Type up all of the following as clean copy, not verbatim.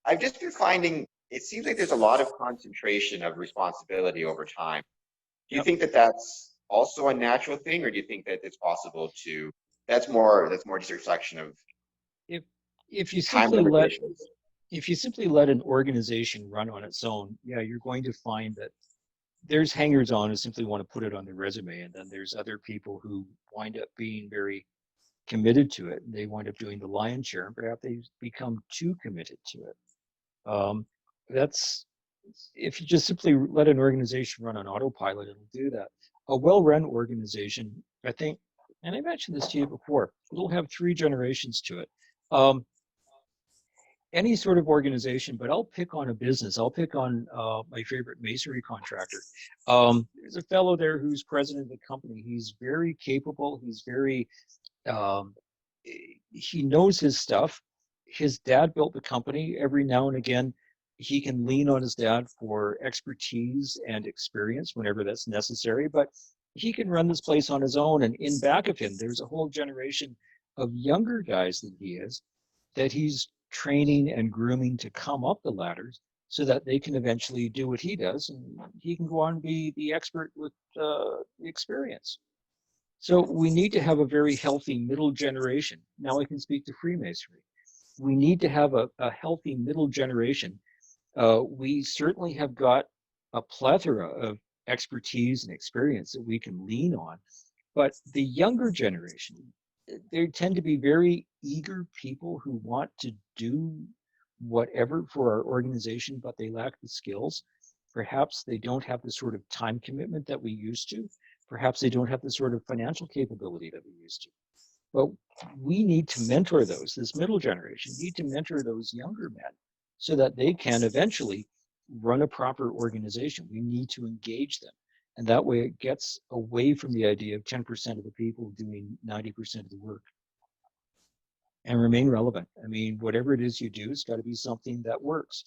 I've just been finding it seems like there's a lot of concentration of responsibility over time. Do you Yep. think that that's also a natural thing, or do you think that it's possible to, that's more just a reflection of If if you time simply let limitations? if you simply let an organization run on its own, yeah, you're going to find that there's hangers on who simply want to put it on their resume, and then there's other people who wind up being very committed to it. And they wind up doing the lion's share, and perhaps they become too committed to it. Um, that's if you just simply let an organization run on autopilot, it'll do that. A well-run organization, I think, and I mentioned this to you before, it'll have three generations to it. Um, any sort of organization, but I'll pick on a business. I'll pick on my favorite masonry contractor. There's a fellow there who's president of the company. He's very capable. He's very, um, he knows his stuff. His dad built the company. Every now and again, he can lean on his dad for expertise and experience whenever that's necessary, but he can run this place on his own. And in back of him, there's a whole generation of younger guys than he is that he's training and grooming to come up the ladders so that they can eventually do what he does and he can go on and be the expert with the experience. So we need to have a very healthy middle generation. Now I can speak to Freemasonry. We need to have a healthy middle generation. We certainly have got a plethora of expertise and experience that we can lean on, but the younger generation, they tend to be very eager people who want to do whatever for our organization, but they lack the skills. Perhaps they don't have the sort of time commitment that we used to. Perhaps they don't have the sort of financial capability that we used to. But we need to mentor those, this middle generation, need to mentor those younger men so that they can eventually run a proper organization. We need to engage them. And that way it gets away from the idea of 10% of the people doing 90% of the work and remain relevant. I mean, whatever it is you do, it's got to be something that works.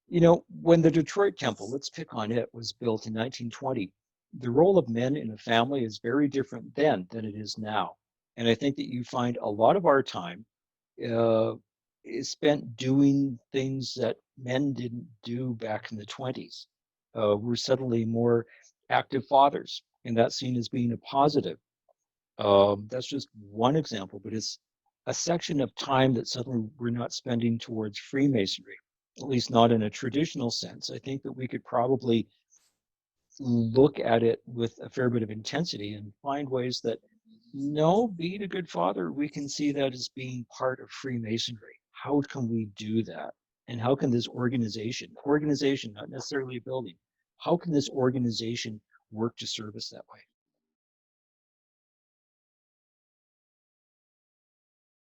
You know, when the Detroit Temple, let's pick on it, was built in 1920, the role of men in a family is very different then than it is now. And I think that you find a lot of our time uh, is spent doing things that men didn't do back in the 20s. We're suddenly more active fathers, and that's seen as being a positive. That's just one example, but it's a section of time that suddenly we're not spending towards Freemasonry, at least not in a traditional sense. I think that we could probably look at it with a fair bit of intensity and find ways that, no, being a good father, we can see that as being part of Freemasonry. How can we do that? And how can this organization, not necessarily a building, how can this organization work to serve us that way?